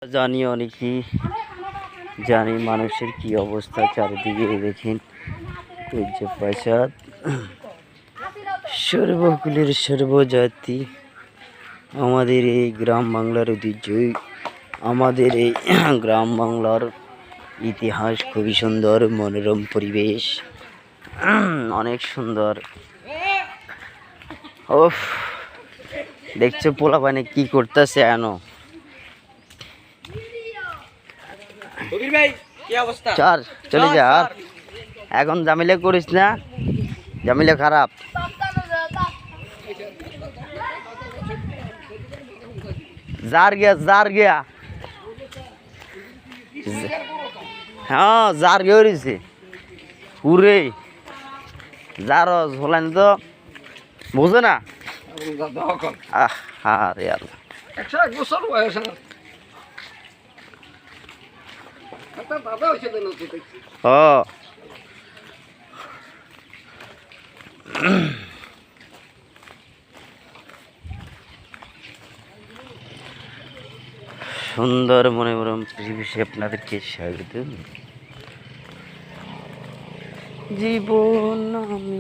জানি অনেকেই জানি মানুষের কি অবস্থা চারিদিকে দেখেন যে প্রাসাদ সর্বকুলের সর্বজাতি আমাদের এই গ্রাম বাংলার ঐতিহ্যই আমাদের এই গ্রাম বাংলার ইতিহাস খুবই সুন্দর মনোরম পরিবেশ অনেক সুন্দর। ওফ দেখছো পোলাপানে কি করতেছে এনো চার চলে যা আর এখন জামিলে করিস না, জামিলে খারাপ। জার গিয়া হ্যাঁ জার গিয়ে রয়েছে পুরে যার ঝোলান তো বুঝে না। আরে আল্লাহ ও সুন্দর মনোরম পরিবেশে আপনাদেরকে স্বাগত। জীবন আমি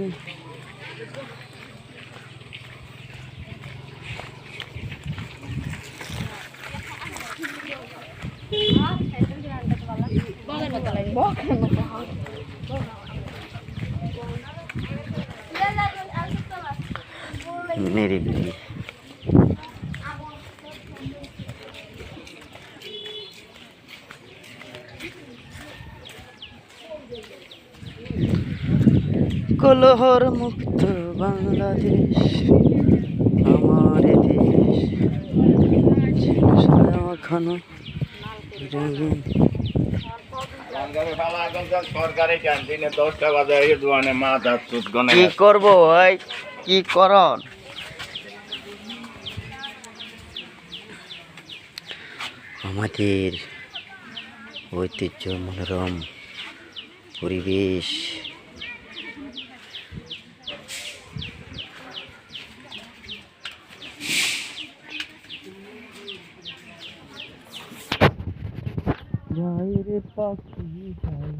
নিরিবিলি কলহর মুক্ত বাংলাদেশ আমার দেশ খানো কি করবো ভাই কি করন আমাদের ঐতিহ্য মনোরম পরিবেশ যাই রে পাখি যাই